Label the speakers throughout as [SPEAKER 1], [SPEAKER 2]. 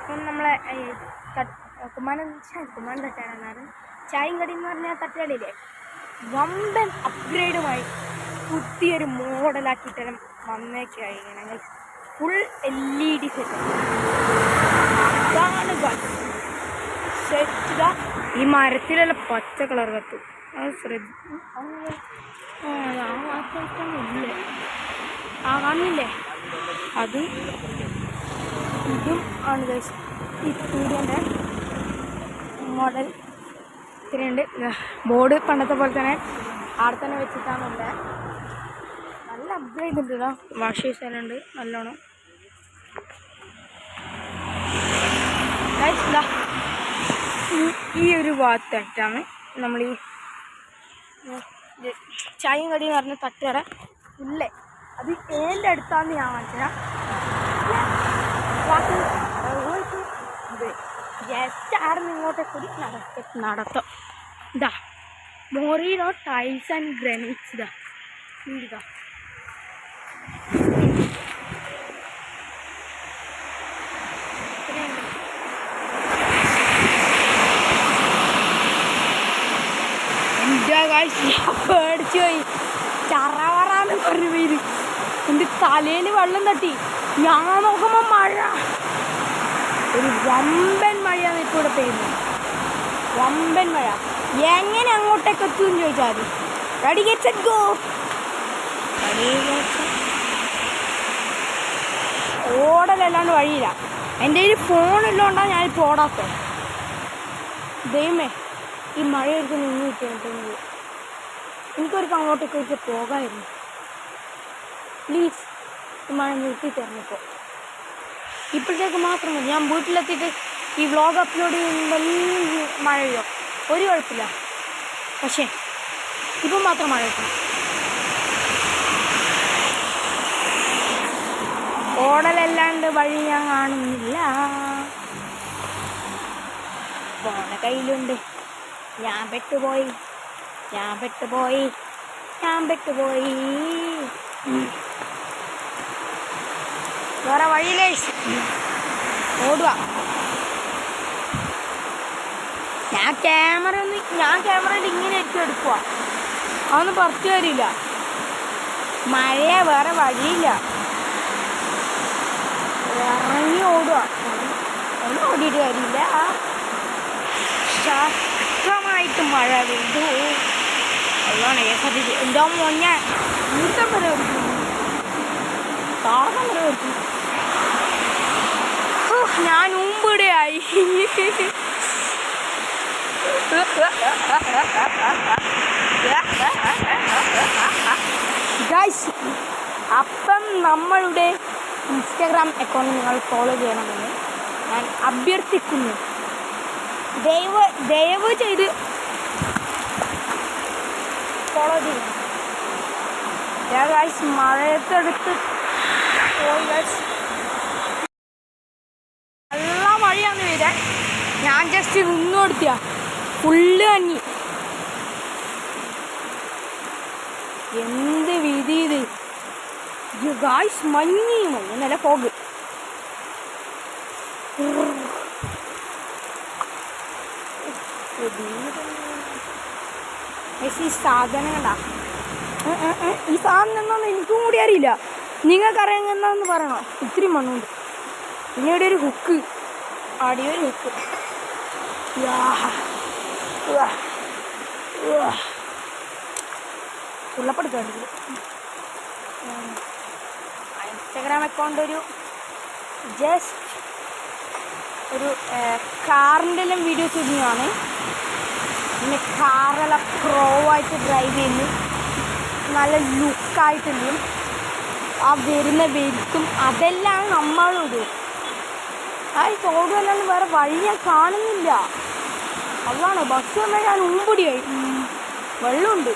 [SPEAKER 1] അപ്പം നമ്മളെ കുമ്മാനം തട്ടാനാണ് ചായയും കടി എന്ന് പറഞ്ഞാൽ തട്ടുകളില്ലേ വമ്പൻ അപ്ഗ്രേഡുമായി പുതിയൊരു മോഡലാക്കിയിട്ട് വന്നേക്കായി ഞങ്ങൾ ഫുൾ LED സെറ്റ് അതാണ് സെറ്റ്. ഈ മരത്തിലുള്ള പച്ച കളർ കത്തും അത് ശ്രദ്ധിക്കും. കാണില്ലേ അത് ഇതും ആണ് ഗൈസ്. ഈ സൂര്യൻ്റെ മോഡൽ ഇത്രയുണ്ട്. ബോർഡ് പണ്ടത്തെ പോലെ തന്നെ അവിടെ തന്നെ വെച്ചിട്ടാണുള്ളത്. നല്ല അപ്ഗ്രേഡ് ഉണ്ട്. വാഷ് ചെയ്തുണ്ട് നല്ലോണം. ഈ ഒരു ഭാഗത്തായിട്ടാണ് നമ്മൾ ഈ ചായയും കടി എന്ന് പറഞ്ഞ തട്ടുകട ഇല്ലേ. അത് ഏൻ്റെ അടുത്താന്ന് ഞാൻ മനസ്സിലാ. ജസ്റ്റ് ആടെ ഇങ്ങോട്ടേ കൂടി നടത്തം. ഇതാ മോറിനോ ടൈൽസ് ആൻഡ് ഗ്രാനൈറ്റ്സ്. ഇതാ പേടിച്ചു പോയി. ചറവറാന്ന് പറഞ്ഞു പേര് എൻ്റെ തലയിൽ വെള്ളം തട്ടി. ഞാൻ നോക്കുമ്പോൾ മഴ, ഒരു വമ്പൻ മഴയാണ് ഇപ്പോൾ ഇവിടെ പെയ്യുന്നത്. വമ്പൻ മഴ. എങ്ങനെ അങ്ങോട്ടേക്ക് എത്തുമെന്ന് ചോദിച്ചാൽ റെഡി ഗെറ്റ് സെറ്റ് ഗോ. ഓടലല്ലാണ്ട് വഴിയില്ല. എൻ്റെ കയ്യിൽ ഫോണുള്ളതുകൊണ്ടാണ് ഞാനിപ്പോൾ ഓടാത്തത്. ദൈവമേ ഈ മഴയൊക്കെ നിന്ന് കിട്ടിയിട്ടുണ്ടെങ്കിൽ എനിക്കൊരു അങ്ങോട്ടേക്ക് പോകാമായിരുന്നു. പ്ലീസ് ഈ മഴ നിർത്തി തരുന്നിപ്പോൾ. ഇപ്പോഴത്തേക്ക് മാത്രം മതി. ഞാൻ വീട്ടിലെത്തിയിട്ട് ഈ വ്ളോഗ് അപ്ലോഡ് ചെയ്യുമ്പോൾ മഴ പെയ്യോ ഒരു കുഴപ്പമില്ല. പക്ഷേ ഇപ്പം മാത്രം മഴ കിട്ടണം. ഓടലല്ലാണ്ട് വഴി ഞാൻ കാണുന്നില്ല. ഫോണ് കയ്യിലുണ്ട്. ഞാൻ പെട്ടുപോയി. വേറെ വഴിയിലേ ഓടുക. ഞാൻ ക്യാമറയിൽ ഇങ്ങനെ ആയിരിക്കും എടുക്കുക. അതൊന്നും പുറത്തു വരില്ല. മഴ വേറെ വഴിയില്ല. ഇറങ്ങി ഓടുക. ഒന്നും ഓടിയിട്ട് കാര്യമില്ല. ശക്തമായിട്ട് മഴ പെയ്തു. അതാണ് എൻ്റെ മൊഞ്ഞ നൃത്തം വരെ ഒരുക്കും, താളം വരെ ഒരുക്കും. ഞാൻ മുമ്പിടെയായി. ഗൈസ്, അപ്പം നമ്മളുടെ ഇൻസ്റ്റാഗ്രാം അക്കൗണ്ട് നിങ്ങൾ ഫോളോ ചെയ്യണമെന്ന് ഞാൻ അഭ്യർത്ഥിക്കുന്നു. ദയവ് ചെയ്ത് ഫോളോ ചെയ്യണം. ഗൈസ് മഴയത്തെടുത്ത് പോയി ഗൈസ്. നല്ല മഴയാന്ന് വരാൻ. ഞാൻ ജസ്റ്റ് നിന്നു കൊടുത്തിയ ഫുള്ള് കഞ്ഞി. എന്ത് വിധി ഇത് ഗൈസ്. മഞ്ഞ് നല്ല ഫോഗ്. ഈ സാധനം കണ്ടാ, ഈ സാധനം എന്താന്ന് എനിക്കും കൂടി അറിയില്ല. നിങ്ങൾക്കറിയാം എന്താന്ന് പറയണോ? ഇത്തിരി മണ്ണുണ്ട്. പിന്നെ ഇവിടെ ഒരു ഹുക്ക്, അടിയൊരു ഹുക്ക്. ഉള്ളപ്പെടുത്തുണ്ട്. ഇൻസ്റ്റാഗ്രാം അക്കൗണ്ട് ഒരു ജസ്റ്റ് ഒരു കാറിൻ്റെ എല്ലാം വീഡിയോസ് ഇടുന്നതാണ്. പിന്നെ കാറെല്ലാം പ്രോ ആയിട്ട് ഡ്രൈവ് ചെയ്യുന്നു, നല്ല ലുക്കായിട്ടുണ്ട്. ആ വരുന്ന വെരുത്തും അതെല്ലാം നമ്മളിടും. ആ ചോടുമല്ലാണ്ട് വേറെ വഴി ഞാൻ കാണുന്നില്ല. അതാണ് ബസ് വന്നാൽ ഞാൻ ഉമ്പടിയായി. വെള്ളമുണ്ട്.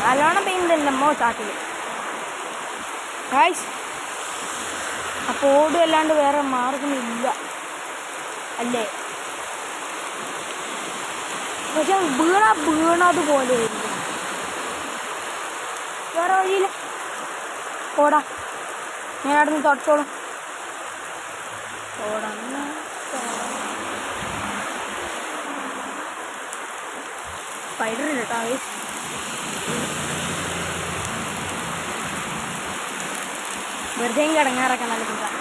[SPEAKER 1] നല്ലോണം പെയ്യുന്നുണ്ടല്ലോ ചാട്ടിൽ ഗൈസ്. അപ്പോൾ ഓടും അല്ലാണ്ട് വേറെ മാർഗമില്ല അല്ലേ. പക്ഷെ വീണതുപോലെ ആയിരുന്നു. വേറെ വഴിയില്ല. ഓടാ, ഞാൻ അവിടെ നിന്ന് തുടച്ചോളും. ഓടാ, സ്പൈഡറില്ല കേട്ടോ. വെറുതെ കിടങ്ങാറൊക്കെ നല്ല സുഖം.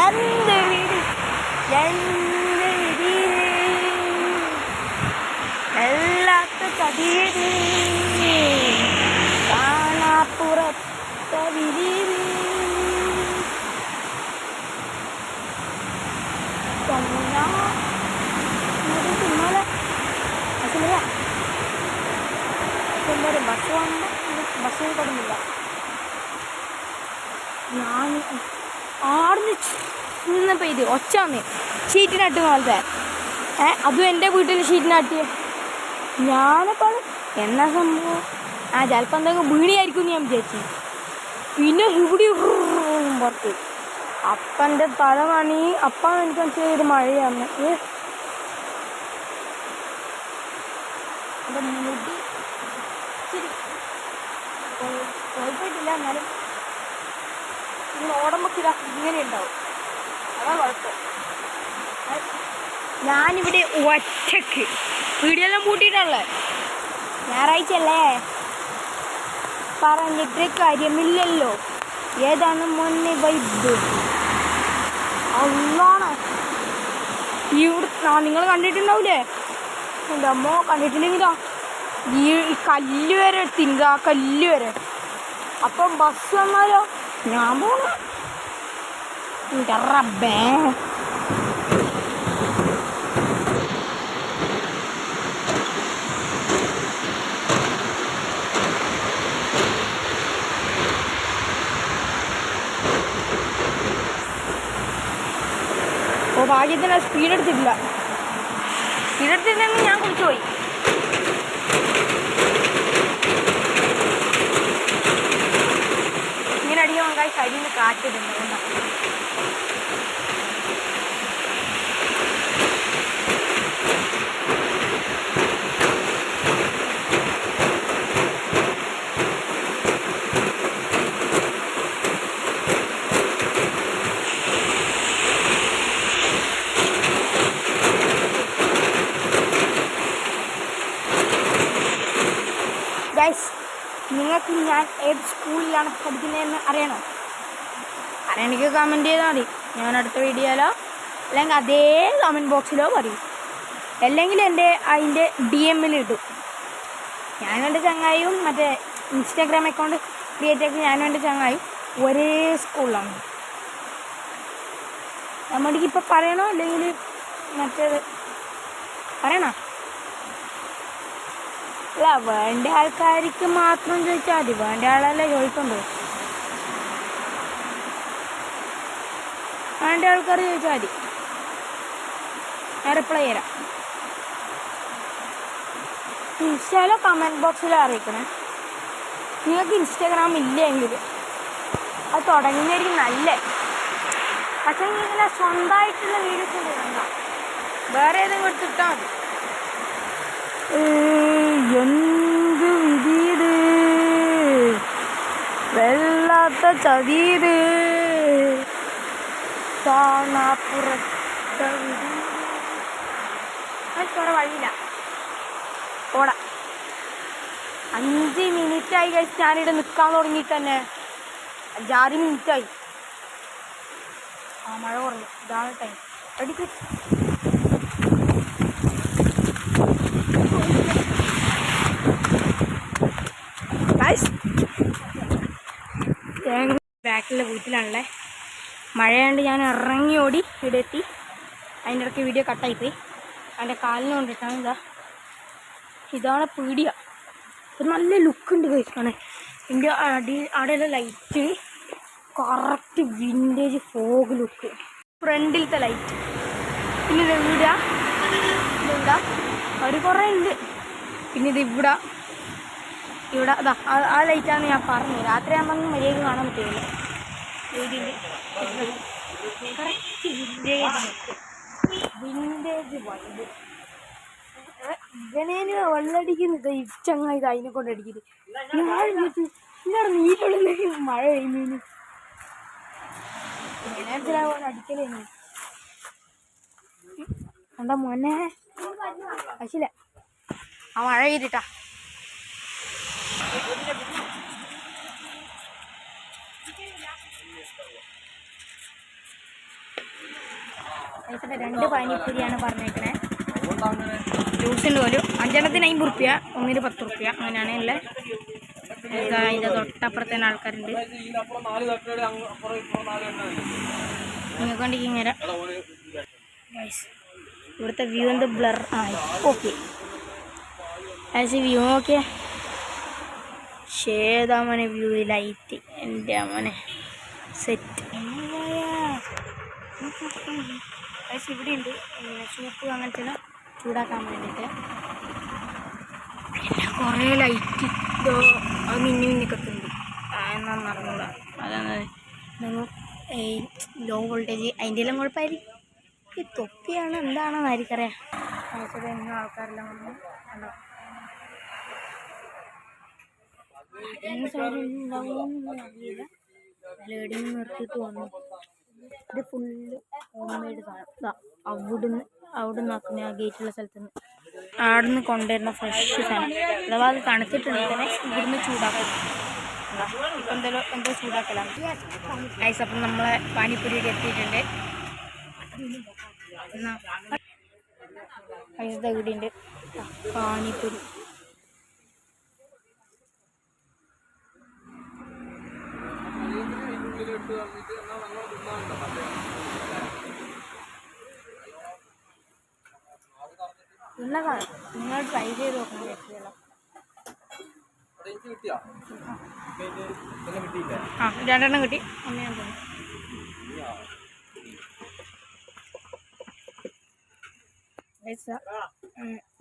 [SPEAKER 1] എന്ത് വീട് എല്ലാത്ത ചതിയത് കാണാപ്പുറത്ത വിരിവ് ബസ് വന്ന ബസ്സിൽ കൊടുന്നില്ല. ഞാൻ ആടുന്ന് നിന്നപ്പോൾ ഇത് ഒച്ച വന്നേ ഷീറ്റിനട്ട് പോലത്തെ. അതും എൻ്റെ വീട്ടിൽ ഷീറ്റിനട്ടിയ. ഞാനപ്പോൾ എന്നാ സംഭവം ചിലപ്പോൾ എന്തെങ്കിലും വീണിയായിരിക്കും ഞാൻ വിചാരിച്ചു. പിന്നെ ഇവിടെ പുറത്ത് അപ്പൻ്റെ തലമണി. അപ്പം എനിക്ക് മനസ്സിലായത് മഴയാണ്. എൻ്റെ മുടി ഇച്ചിരി കുഴപ്പമില്ല. എന്നാലും നിങ്ങൾ ഓടുമ്പോൾ ഇങ്ങനെ ഉണ്ടാവും. അതാ കുഴപ്പം. ഞാനിവിടെ ഒറ്റക്ക് വീഡിയോയെല്ലാം കൂട്ടിയിട്ടുള്ളത്. ഞായറാഴ്ച അല്ലേ, പറഞ്ഞിട്ട് കാര്യമില്ലല്ലോ. ഏതാണ് മുന്നേ വൈബ് അള്ളാണ്. ഇവിടെ നിങ്ങൾ കണ്ടിട്ടുണ്ടാവില്ലേ? എൻ്റെ അമ്മ കണ്ടിട്ടില്ലെങ്കിലോ ഈ കല്ല് വരെ എടുത്തില്ല. ആ കല്ല് വരെ. അപ്പം ബസ് വന്നാലോ ഞാൻ പോണ റബ്ബേ. അപ്പോൾ ഭാഗ്യത്തിന് സ്പീഡ് എടുത്തിട്ടില്ല. സ്പീഡ് എടുത്തിട്ടുണ്ടെങ്കിൽ ഞാൻ കുടിച്ചു പോയി. ഇങ്ങനെ അടിക്കാൻ കായ് കയ്യിൽ നിന്ന് കാറ്റിട്ടുണ്ട്. ഗൈസ്, നിങ്ങൾക്ക് ഞാൻ ഏത് സ്കൂളിലാണ് പഠിക്കുന്നതെന്ന് അറിയണോ? അറിയണമെങ്കിൽ കമൻറ്റ് ചെയ്താൽ മതി. ഞാൻ അടുത്ത വീഡിയോയിലോ അല്ലെങ്കിൽ അതേ കമൻറ്റ് ബോക്സിലോ പറയും. അല്ലെങ്കിൽ അതിൻ്റെ DM ഇടും. ഞാനും എൻ്റെ ചങ്ങായും മറ്റേ ഇൻസ്റ്റാഗ്രാം അക്കൗണ്ട് ക്രിയേറ്റ് ആക്കി ഞാനും എൻ്റെ ചങ്ങായും ഒരേ സ്കൂളിലാണ്. നമ്മൾക്ക് ഇപ്പോൾ പറയണോ അല്ലെങ്കിൽ മറ്റേത് പറയണോ? അല്ല, വേണ്ട ആൾക്കാർക്ക് മാത്രം ചോദിച്ചാൽ മതി. വേണ്ട ആളല്ലേ ചോദിക്കണ്ടോ? വേണ്ട ആൾക്കാർ ചോദിച്ചാൽ മതി. ഞാൻ റിപ്ലൈ തരാം. ഇൻസ്റ്റയിലോ കമൻറ്റ് ബോക്സിലോ അറിയിക്കണേ. നിങ്ങൾക്ക് ഇൻസ്റ്റാഗ്രാം ഇല്ലെങ്കിൽ അത് തുടങ്ങുന്നതായിരിക്കും നല്ലേ. പക്ഷേ ഇങ്ങനെ സ്വന്തമായിട്ടുള്ള വീഡിയോസ് ഉണ്ട് കണ്ടാൽ വേറെ ഏതെങ്കിലും എടുത്തിട്ടാൽ മതി. എന്ത് വിധീത് വെള്ളാത്ത ചതീത് കാണാപ്പുറത്ത വിധി. വേറെ വഴിയില്ല. ഓടാ. 5 മിനിറ്റായി കഴിച്ച് ഞാനിവിടെ നിൽക്കാൻ തുടങ്ങിയിട്ട് തന്നെ 5-6 മിനിറ്റായി. മഴ കുറഞ്ഞു. ഇതാണ് ടൈം. അടിക്ക് ബാക്കിലുള്ള വീട്ടിലാണല്ലേ. മഴയാണ്ട് ഞാൻ ഇറങ്ങി ഓടി ഇവിടെ എത്തി. അതിൻ്റെ ഇടയ്ക്ക് വീഡിയോ കട്ടായിപ്പോയി. അതിൻ്റെ കാലിന് കൊണ്ടിട്ടാണ് ഇതാണ് പീടിയ. ഒരു നല്ല ലുക്കുണ്ട് കഴിച്ചാണ്. എൻ്റെ അവിടെയുള്ള light correct vintage fog look. ഫ്രണ്ടിലത്തെ ലൈറ്റ്. പിന്നെ ഇത് ഇതെന്താ ഒരു കുറേ ഉണ്ട്. പിന്നെ ഇത് ഇവിടെ അതാ ആ ലൈറ്റാണ് ഞാൻ പറഞ്ഞത്. രാത്രി ആകുമ്പോൾ മര്യാദ കാണാൻ പറ്റില്ല. വീടിൻ്റെ കറക്റ്റ് വിൻറ്റേജ് വൈബ്. ഇവനേന് വെള്ളടിക്കുന്നത് ചങ്ങായി ഇത് അതിനെ കൊണ്ട് അടിക്കുന്നത്. ഞാൻ ചോദിച്ചു ഇന്നാണ് നീരുള്ളിലേക്ക് മഴ പെയ്യുന്നതിന് അടിക്കലേന് എന്താ മോനെ ആശില്ല ആ മഴ പെയ്തിട്ടാ. രണ്ട് പാനിപ്പൂരിയാണ് പറഞ്ഞേക്കണേ. ജ്യൂസിൻ്റെ പോലും 5 50 റുപ്യ, 1 10 റുപ്യ അങ്ങനെയാണ് ഉള്ളത്. അതിൻ്റെ തൊട്ടപ്പുറത്തേന് ആൾക്കാരുണ്ട്. നിങ്ങൾക്ക് വേണ്ടി ഇങ്ങനെ ഇവിടുത്തെ വ്യൂ എന്ത് ബ്ലർ ആയി. ഓക്കെ വ്യൂ നോക്കിയേ, ഷേതാ മോനെ വ്യൂ, ലൈറ്റ് എൻ്റെ മോനെ സെറ്റ്. ഇവിടെ ഉണ്ട് സൂപ്പ് അങ്ങനത്തെ ചൂടാക്കാൻ വേണ്ടിയിട്ട്. പിന്നെ കുറേ ലൈറ്റ് ഇതോ അത് മിന്നി കത്തുന്നുണ്ട്. എന്നാന്ന് അറിഞ്ഞൂടാ, അതാണ് നിങ്ങൾ ഈ ലോ വോൾട്ടേജ് അതിൻ്റെ എല്ലാം കുഴപ്പമായിരിക്കും. ഈ തൊപ്പിയാണ് എന്താണെന്ന് ആയിരിക്കറിയാം. അയച്ചത് എന്നും ആൾക്കാരെല്ലാം വന്നു കണ്ടോ. അറിയില്ല, ലേഡിങ് നിർത്തിയിട്ട് വന്നു. ഇത് ഫുള്ള് ഹോം മെയ്ഡ് സാധനം. അവിടുന്ന് ആക്കുന്ന ആ ഗേറ്റുള്ള സ്ഥലത്ത് നിന്ന് അവിടുന്ന് കൊണ്ടുവരുന്ന ഫ്രഷ് സാധനം. അഥവാ അത് തണുത്തിട്ടുണ്ടെങ്കിൽ തന്നെ ഇവിടുന്ന് ചൂടാക്കും. ഇപ്പം എന്തോ ചൂടാക്കലാണ്. ഐസ് അപ്പം നമ്മളെ പാനിപ്പൂരിയൊക്കെ എത്തിയിട്ടുണ്ട്. എന്നാ ഐസ് തകിടിയുണ്ട് പാനിപ്പൂരി. നല്ലതാണ്, നിങ്ങൾ ട്രൈ ചെയ്ത് നോക്കണം. ആ 2 കിട്ടി. ഒന്ന് ഞാൻ തോന്നി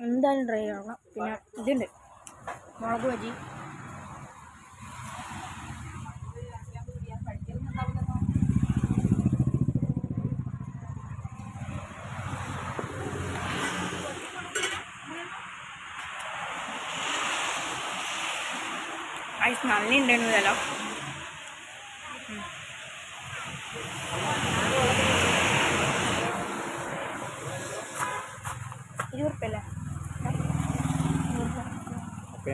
[SPEAKER 1] എന്തായാലും ട്രൈ ചെയ്യണം. പിന്നെ ഇതുണ്ട് മുളക് ബജി. ഐസ് നല്ല ഉണ്ടായിരുന്നു വില. 20 റുപ്യ അല്ലേ? ഓക്കെ.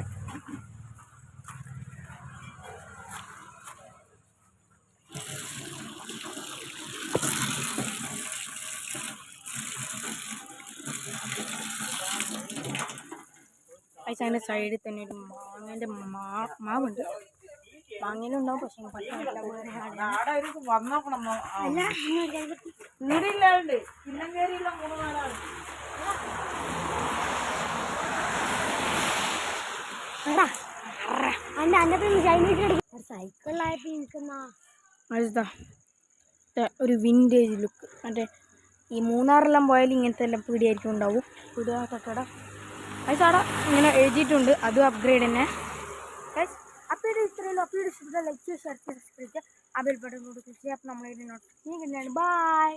[SPEAKER 1] ഐസ് അതിൻ്റെ സൈഡിൽ തന്നെ ഒരു മാങ്ങേൻ്റെ മാവുണ്ട്. മാങ്ങയിലും ഉണ്ടാവും, പക്ഷേ ഒരു വിൻറ്റേജ് ലുക്ക്. മറ്റേ ഈ മൂന്നാറെല്ലാം പോയാലും ഇങ്ങനത്തെ എല്ലാം പീടിയായിരിക്കും ഉണ്ടാവും. പീടിയ കട്ടട ഐസാടാ ഇങ്ങനെ എഴുതിയിട്ടുണ്ട്, അതും അപ്ഗ്രേഡ് തന്നെ. അപ്പോൾ ഇത്രയുള്ളൂ. അപ്പോൾ ലൈക്ക് ചെയ്യുക, ഷെയർ ചെയ്യുക, സബ്സ്ക്രൈബ് ചെയ്യുക, ആ ബെൽ ബട്ടൺ കൂടി ക്ലിക്ക് ചെയ്യുക. അപ്പോൾ നമ്മളിതിനെ നോട്ടിഫിക്കേഷൻ കിട്ടുന്നതാണ്. ബൈ.